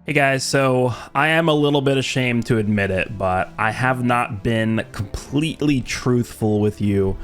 Hey guys, so I am a little bit ashamed to admit it, but I have not been completely truthful with you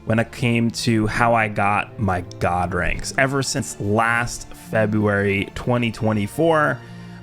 when it came to how I got my God ranks ever since last February 2024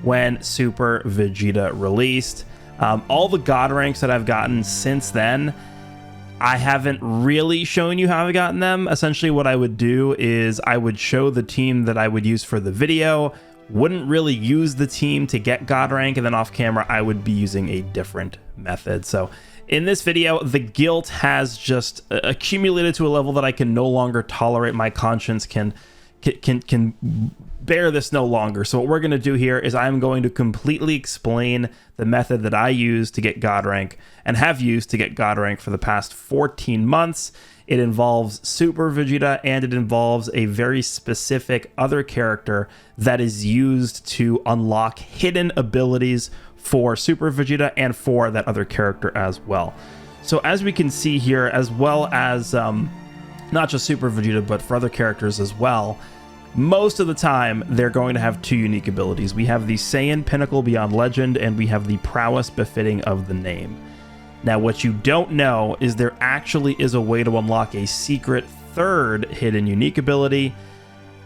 when Super Vegeta released. All the God ranks that I've gotten since then, I haven't really shown you how I've gotten them. Essentially what I would do is I would show the team that I would use for the video, wouldn't really use the team to get God rank, and then off camera I would be using a different method. So in this video, the guilt has just accumulated to a level that I can no longer tolerate. My conscience can bear this no longer. So what we're going to do here is I'm going to completely explain the method that I use to get God rank and have used to get God rank for the past 14 months. It involves Super Vegeta, and it involves a very specific other character that is used to unlock hidden abilities for Super Vegeta and for that other character as well. So as we can see here, as well as not just Super Vegeta, but for other characters as well, most of the time they're going to have two unique abilities. We have the Saiyan Pinnacle Beyond Legend, and we have the Prowess Befitting of the Name. Now, what you don't know is there actually is a way to unlock a secret third hidden unique ability,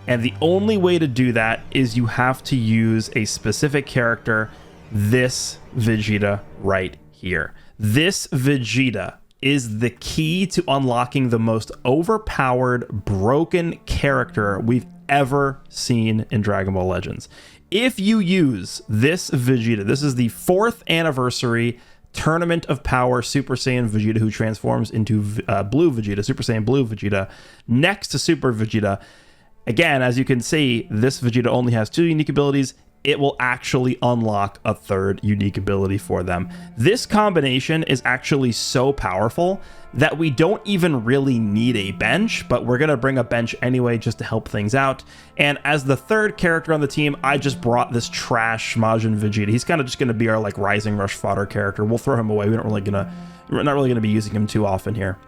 and the only way to do that is you have to use a specific character, this Vegeta right here. This Vegeta is the key to unlocking the most overpowered, broken character we've ever seen in Dragon Ball Legends. If you use this Vegeta, this is the 4th anniversary Tournament of Power Super Saiyan Vegeta, who transforms into Blue Vegeta, Super Saiyan Blue Vegeta, next to Super Vegeta. Again, as you can see, this Vegeta only has 2 unique abilities. It will actually unlock a third unique ability for them. This combination is actually so powerful that we don't even really need a bench, but we're going to bring a bench anyway just to help things out. And as the third character on the team, I just brought this trash Majin Vegeta. He's kind of just going to be our like Rising Rush fodder character. We'll throw him away. We're not really going to be using him too often here.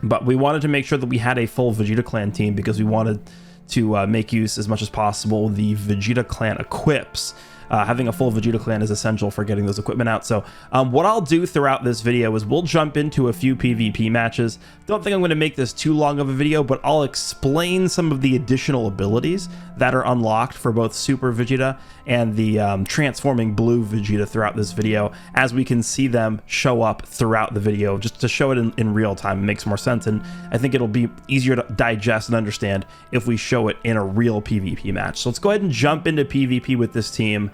But we wanted to make sure that we had a full Vegeta Clan team because we wanted to make use as much as possible the Vegeta Clan equips. Having a full Vegeta Clan is essential for getting those equipment out. So what I'll do throughout this video is we'll jump into a few PvP matches. Don't think I'm going to make this too long of a video, but I'll explain some of the additional abilities that are unlocked for both Super Vegeta and the transforming Blue Vegeta throughout this video, as we can see them show up throughout the video, just to show it in real time. It makes more sense, and I think it'll be easier to digest and understand if we show it in a real PvP match. So let's go ahead and jump into PvP with this team.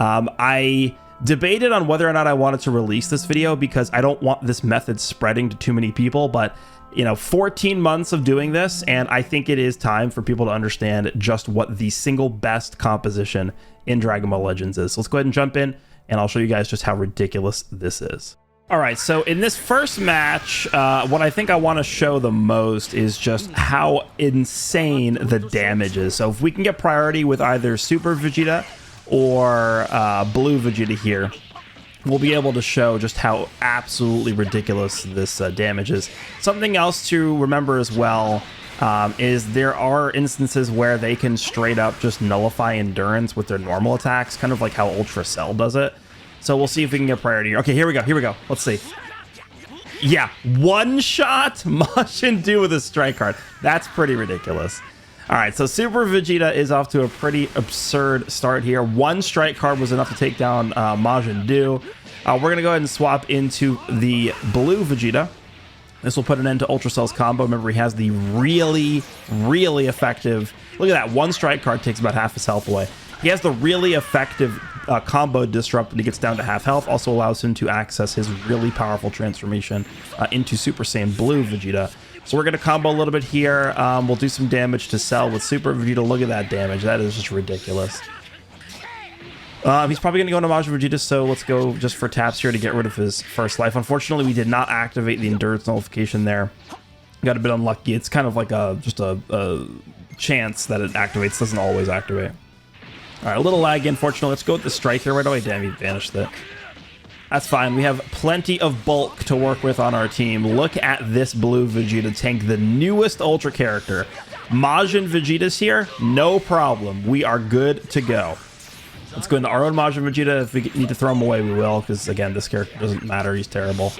I debated on whether or not I wanted to release this video because I don't want this method spreading to too many people, but you know, 14 months of doing this, and I think it is time for people to understand just what the single best composition in Dragon Ball Legends is. So let's go ahead and jump in, and I'll show you guys just how ridiculous this is. All right, so in this first match, what I think I want to show the most is just how insane the damage is. So if we can get priority with either Super Vegeta or Blue Vegeta here, we'll be able to show just how absolutely ridiculous this damage is. Something else to remember as well is there are instances where they can straight up just nullify endurance with their normal attacks, kind of like how Ultra Cell does it. So we'll see if we can get priority here. Okay, here we go. Let's see. Yeah, one shot Majin Do with a strike card. That's pretty ridiculous. All right, so Super Vegeta is off to a pretty absurd start here. One strike card was enough to take down Majin Do. We're going to go ahead and swap into the Blue Vegeta. This will put an end to Ultra Cell's combo. Remember, he has the really, really effective... Look at that. One strike card takes about half his health away. He has the really effective combo disrupt when he gets down to half health. Also allows him to access his really powerful transformation into Super Saiyan Blue Vegeta. So we're going to combo a little bit here. We'll do some damage to Cell with Super Vegeta. Look at that damage. That is just ridiculous. He's probably going to go into Majin Vegeta, so let's go just for taps here to get rid of his first life. Unfortunately, we did not activate the endurance nullification there. Got a bit unlucky. It's kind of like just a chance that it activates. Doesn't always activate. All right, a little laggy, unfortunately. Let's go with the strike here right away. Damn, he vanished it. That's fine. We have plenty of bulk to work with on our team. Look at this Blue Vegeta tank, the newest Ultra character. Majin Vegeta's here. No problem. We are good to go. Let's go into our own Majin Vegeta. If we need to throw him away, we will, because again, this character doesn't matter. He's terrible.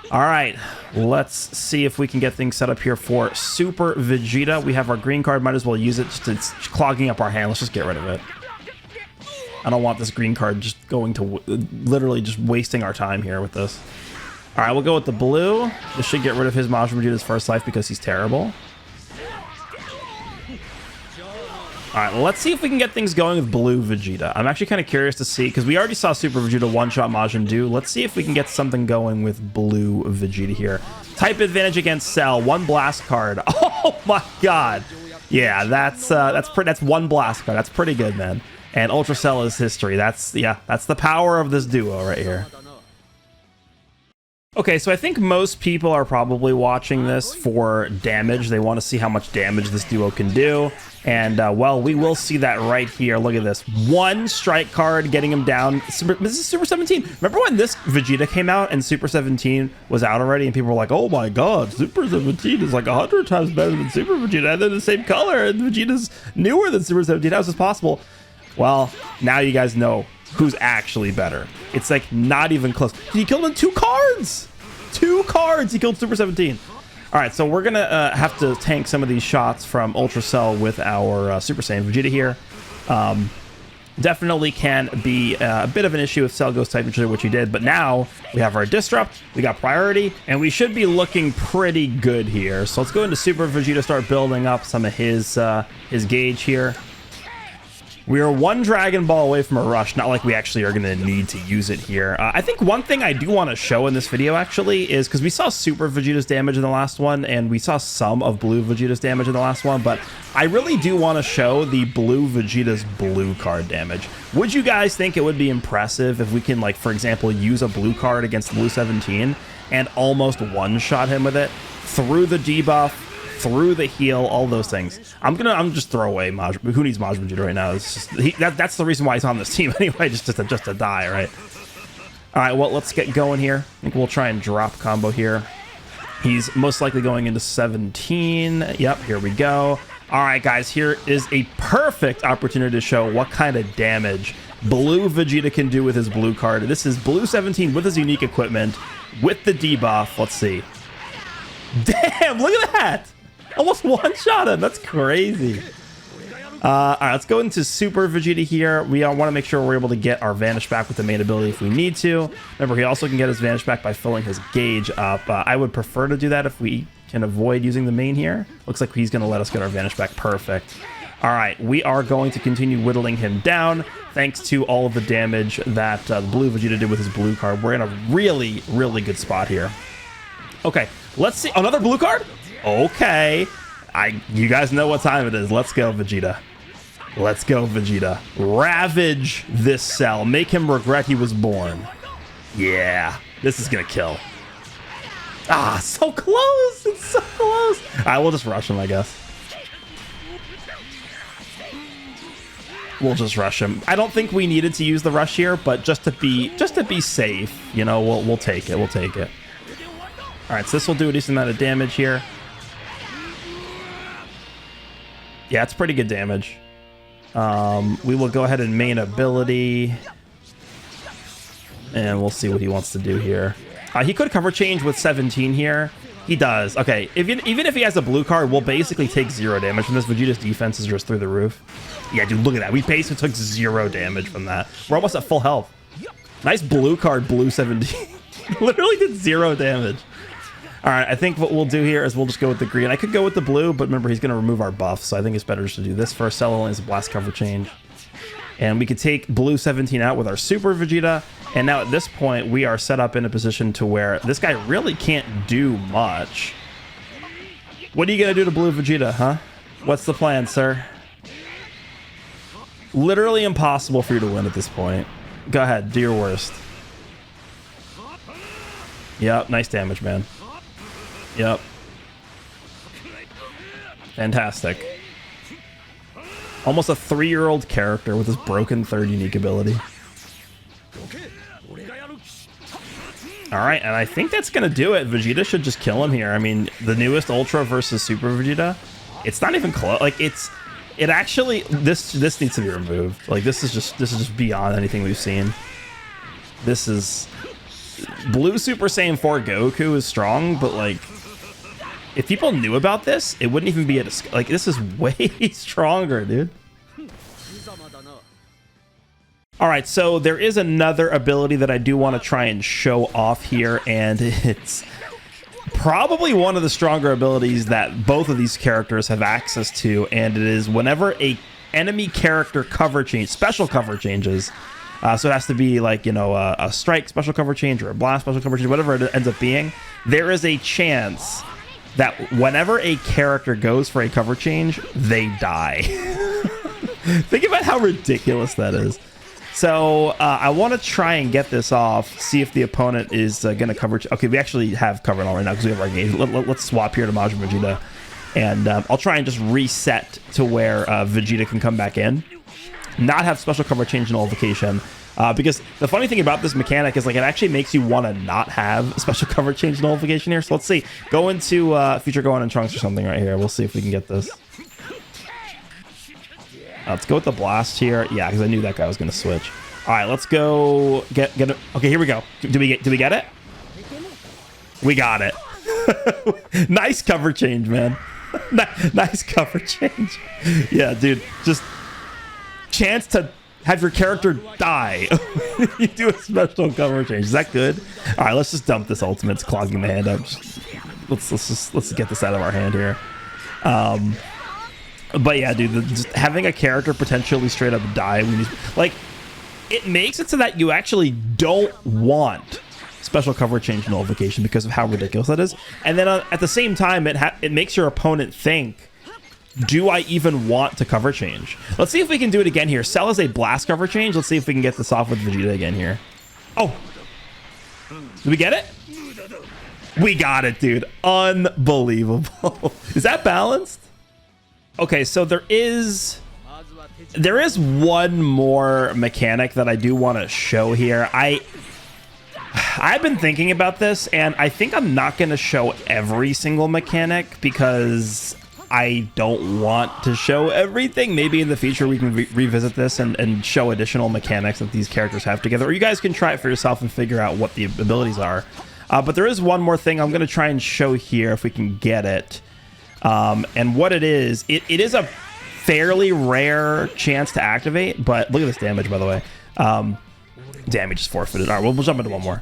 All right, let's see if we can get things set up here for Super Vegeta. We have our green card. Might as well use it. It's clogging up our hand. Let's just get rid of it. I don't want this green card just going to literally just wasting our time here with this. All right, we'll go with the blue. This should get rid of his Majin Vegeta's first life because he's terrible. All right, let's see if we can get things going with Blue Vegeta. I'm actually kind of curious to see, because we already saw Super Vegeta one-shot Majin do. Let's see if we can get something going with Blue Vegeta here. Type advantage against Cell, 1 blast card. Oh my god. Yeah, that's one blast card. That's pretty good, man. And Ultra Cell is history. That's the power of this duo right here. Okay, so I think most people are probably watching this for damage. They want to see how much damage this duo can do. And, well, we will see that right here. Look at this. 1 strike card getting him down. This is Super 17. Remember when this Vegeta came out and Super 17 was out already? And people were like, oh my god, Super 17 is like 100 times better than Super Vegeta. And they're the same color. And Vegeta's newer than Super 17. How is this possible? Well, now you guys know who's actually better. It's like not even close. He killed him in 2 cards. 2 cards. He killed Super 17. All right, so we're gonna have to tank some of these shots from Ultra Cell with our Super Saiyan Vegeta here. Definitely can be a bit of an issue if Cell goes Type Vegeta, which he did. But now we have our Disrupt, we got Priority, and we should be looking pretty good here. So let's go into Super Vegeta, start building up some of his gauge here. We are 1 Dragon Ball away from a rush, not like we actually are going to need to use it here. I think one thing I do want to show in this video, actually, is because we saw Super Vegeta's damage in the last one, and we saw some of Blue Vegeta's damage in the last one, but I really do want to show the Blue Vegeta's blue card damage. Would you guys think it would be impressive if we can, like, for example, use a blue card against Blue 17 and almost one-shot him with it through the debuff, through the heal, all those things? I'm just throw away Majin. Who needs Majin Vegeta right now? It's just, that's the reason why he's on this team anyway, just to die, right? All right, well, let's get going here. I think we'll try and drop combo here. He's most likely going into 17. Yep, here we go. All right, guys, here is a perfect opportunity to show what kind of damage Blue Vegeta can do with his blue card. This is Blue 17 with his unique equipment, with the debuff. Let's see. Damn, look at that. Almost one-shot him. That's crazy. All right, let's go into Super Vegeta here. We want to make sure we're able to get our Vanish back with the main ability if we need to. Remember, he also can get his Vanish back by filling his gauge up. I would prefer to do that if we can avoid using the main here. Looks like he's going to let us get our Vanish back. Perfect. All right, we are going to continue whittling him down thanks to all of the damage that Blue Vegeta did with his blue card. We're in a really, really good spot here. Okay, let's see. Another blue card? Okay. You guys know what time it is. Let's go, Vegeta. Let's go, Vegeta. Ravage this Cell. Make him regret he was born. Yeah, this is gonna kill. Ah, so close. It's so close. All right, we'll just rush him, I guess. We'll just rush him. I don't think we needed to use the rush here, but just to be safe, you know, we'll take it. We'll take it. All right, so this will do a decent amount of damage here. Yeah, it's pretty good damage. We will go ahead and main ability. And we'll see what he wants to do here. He could cover change with 17 here. He does. Okay, even if he has a blue card, we'll basically take 0 damage from this. Vegeta's defense is just through the roof. Yeah, dude, look at that. We basically took 0 damage from that. We're almost at full health. Nice blue card, Blue 17. Literally did 0 damage. All right, I think what we'll do here is we'll just go with the green. I could go with the blue, but remember, he's going to remove our buff, so I think it's better just to do this first. Cell only has a blast cover change. And we could take Blue 17 out with our Super Vegeta. And now at this point, we are set up in a position to where this guy really can't do much. What are you going to do to Blue Vegeta, huh? What's the plan, sir? Literally impossible for you to win at this point. Go ahead, do your worst. Yep, nice damage, man. Yep. Fantastic. Almost a 3-year-old character with his broken 3rd unique ability. Alright, and I think that's going to do it. Vegeta should just kill him here. I mean, the newest Ultra versus Super Vegeta, it's not even close. Like, It actually, this needs to be removed. Like, this is just beyond anything we've seen. This is... Blue Super Saiyan 4 Goku is strong, but, like, if people knew about this, it wouldn't even be a... Like, this is way stronger, dude. Alright, so there is another ability that I do want to try and show off here, and it's probably one of the stronger abilities that both of these characters have access to, and it is whenever a enemy character cover change, special cover changes, so it has to be like, you know, a strike special cover change or a blast special cover change, whatever it ends up being, there is a chance that whenever a character goes for a cover change, they die. Think about how ridiculous that is. So I want to try and get this off, see if the opponent is going to cover... Okay, we actually have cover all right now because we have our gauge. Let's swap here to Majin Vegeta. And I'll try and just reset to where Vegeta can come back in. Not have special cover change nullification. Because the funny thing about this mechanic is, like, it actually makes you want to not have special cover change nullification here. So let's see. Go into Future Gohan and Trunks or something right here. We'll see if we can get this. Let's go with the blast here. Yeah, because I knew that guy was going to switch. All right, let's go get it. Okay, here we go. Do we get it? We got it. Nice cover change, man. Nice cover change. Yeah, dude. Just chance to have your character die. You do a special cover change. Is that good? All right, let's just dump this ultimate. It's clogging the hand up. Let's get this out of our hand here. But yeah, dude, just having a character potentially straight up die when like, it makes it so that you actually don't want special cover change nullification because of how ridiculous that is. And then at the same time, it makes your opponent think, do I even want to cover change? Let's see if we can do it again here. Cell is a blast cover change. Let's see if we can get this off with Vegeta again here. Oh, did we get it? We got it, dude. Unbelievable. Is that balanced? Okay, so there is one more mechanic that I do want to show here. I've been thinking about this, and I think I'm not going to show every single mechanic because I don't want to show everything. Maybe in the future we can revisit this and show additional mechanics that these characters have together, or you guys can try it for yourself and figure out what the abilities are. But there is one more thing I'm going to try and show here if we can get it. And what it is a fairly rare chance to activate, but look at this damage, by the way. Damage is forfeited. All right, we'll jump into one more.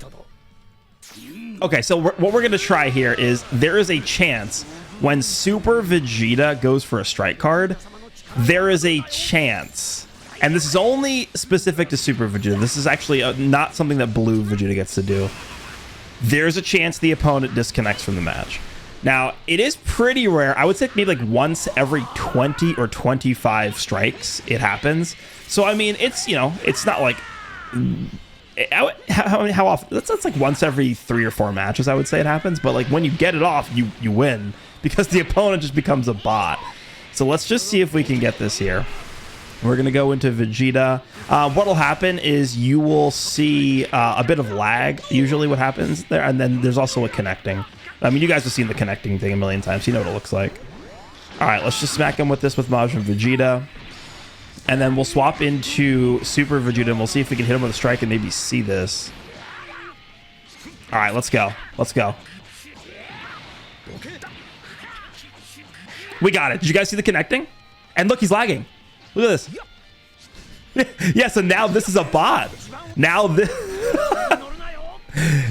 Okay, so what we're going to try here is there is a chance when Super Vegeta goes for a strike card, there is a chance, and this is only specific to Super Vegeta. This is actually not something that Blue Vegeta gets to do. There's a chance the opponent disconnects from the match. Now, it is pretty rare. I would say maybe like once every 20 or 25 strikes it happens. So, I mean, it's, you know, it's not like... How often? That's like once every 3 or 4 matches, I would say it happens. But, like, when you get it off, you win. Because the opponent just becomes a bot. So, let's just see if we can get this here. We're going to go into Vegeta. What will happen is you will see a bit of lag, usually what happens there. And then there's also a connecting. I mean, you guys have seen the connecting thing a million times. You know what it looks like. All right, let's just smack him with this with Majin Vegeta. And then we'll swap into Super Vegeta, and we'll see if we can hit him with a strike and maybe see this. All right, let's go. Let's go. We got it. Did you guys see the connecting? And look, he's lagging. Look at this. Yeah, so now this is a bot. Now this...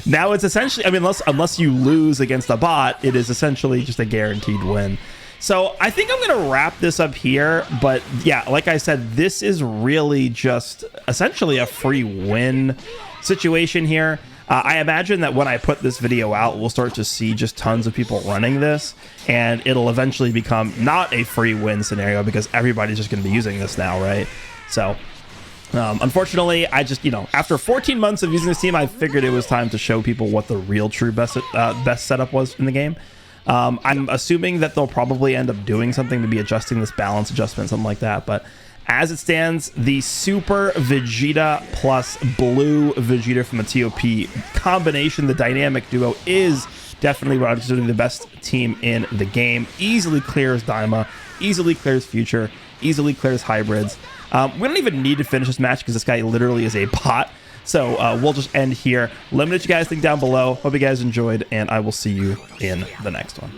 Now it's essentially, I mean, unless you lose against a bot, it is essentially just a guaranteed win. So I think I'm going to wrap this up here. But yeah, like I said, this is really just essentially a free win situation here. I imagine that when I put this video out, we'll start to see just tons of people running this, and it'll eventually become not a free win scenario because everybody's just going to be using this now, right? So unfortunately, I just, you know, after 14 months of using this team, I figured it was time to show people what the real true best setup was in the game. I'm assuming that they'll probably end up doing something, maybe adjusting this balance adjustment, something like that. But as it stands, the Super Vegeta plus Blue Vegeta from the TOP combination, the dynamic duo, is definitely what I'm considering the best team in the game. Easily clears Daima, easily clears Future, easily clears hybrids. We don't even need to finish this match because this guy literally is a bot. So we'll just end here. Let me know what you guys think down below. Hope you guys enjoyed, and I will see you in the next one.